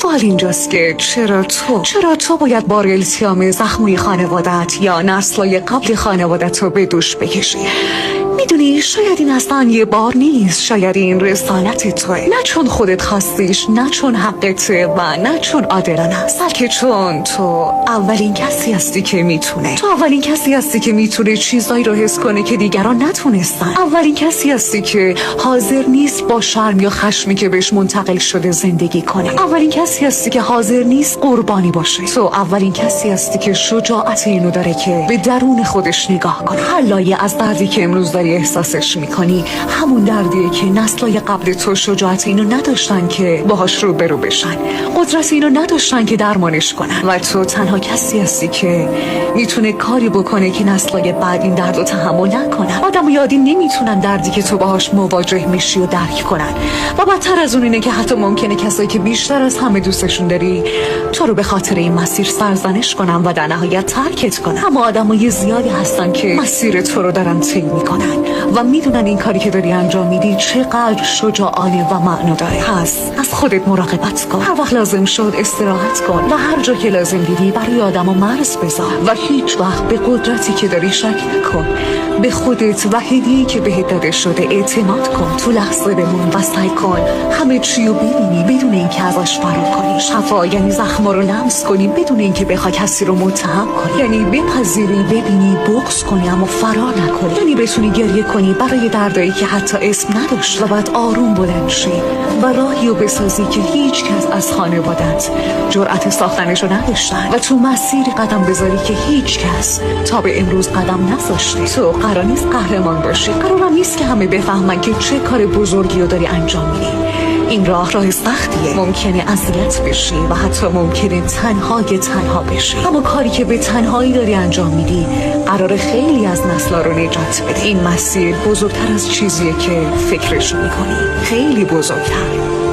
سوال اینجاست که چرا تو باید بار التیام زخموی خانوادت یا نسلای قبل خانوادت رو به دوش بکشی؟ میدونی شاید این اصلا یه بار نیست، شاید این رسالت توه، نه چون خودت خواستیش، نه چون حقته و نه چون عادلانه است، بلکه چون تو اولین کسی هستی که میتونه، تو اولین کسی هستی که میتونه چیزایی رو حس کنه که دیگران نتونستن، اولین کسی هستی که حاضر نیست با شرم یا خشمی که بهش منتقل شده زندگی کنه، اولین کسی هستی که حاضر نیست قربانی باشه، تو اولین کسی هستی که شجاعت اینو داره که به درون خودش نگاه کنه. هر لایه از دردی که امروز داری احساسش میکنی همون دردیه که نسلای قبل تو شجاعت اینو نداشتن که باهاش روبرو بشن، قدرت اینو نداشتن که درمانش کنن، و تو تنها کسی هستی که میتونه کاری بکنه که نسلای بعد این درد رو تحمل نکنن. آدم و یادی نمیتونن دردی که تو باهاش مواجه میشی و درک کنن، و بدتر از اون اینه که حتی ممکنه کسایی که بیشتر از همه دوستشون داری تو رو به خاطر این مسیر سرزنش کنن و در نهایت ترکت کنن. اما آدمای زیادی هستن که مسیر تو رو دارن طی میکنن و میدونن این کاری که داری انجام میدی چقدر شجاعانه و معنی داره. پس از خودت مراقبت کن، هر وقت لازم شد استراحت کن و هر جا که لازم دیدی برای آدمو مرز بذار، و هیچ وقت به قدرتی که داری شک نکن، به خودت و هدیه‌ای که بهت داده شده اعتماد کن، تو لحظه بمون و سعی کن همه چی رو ببینی بدون اینکه ازش فرار کنی. شفا یعنی زخما رو لمس کنی بدون اینکه بخوای کسی رو متهم کنی، یعنی بپذیری، ببینی، بغض کنی اما فرار نکنی، یعنی بتونی گریه کنی برای دردایی که حتی اسم نداشت و بعد آروم بلند شی و راهی رو بسازی که هیچ کس از خانوادت جرأت ساختنش رو نداشتن و تو مسیری قدم بذاری که هیچ کس تا به امروز قدم نذاشته. تو قرار نیست قهرمان باشی، قرار نیست که همه بفهمن که چه کار بزرگی رو داری انجام میدی. این راه سختیه، ممکنه اذیت بشی و حتی ممکنه تنها بشی، اما کاری که به تنهایی داری انجام میدی قرار خیلی از نسل‌ها رو نجات بده. این مسیر بزرگتر از چیزیه که فکرش میکنی، خیلی بزرگتر.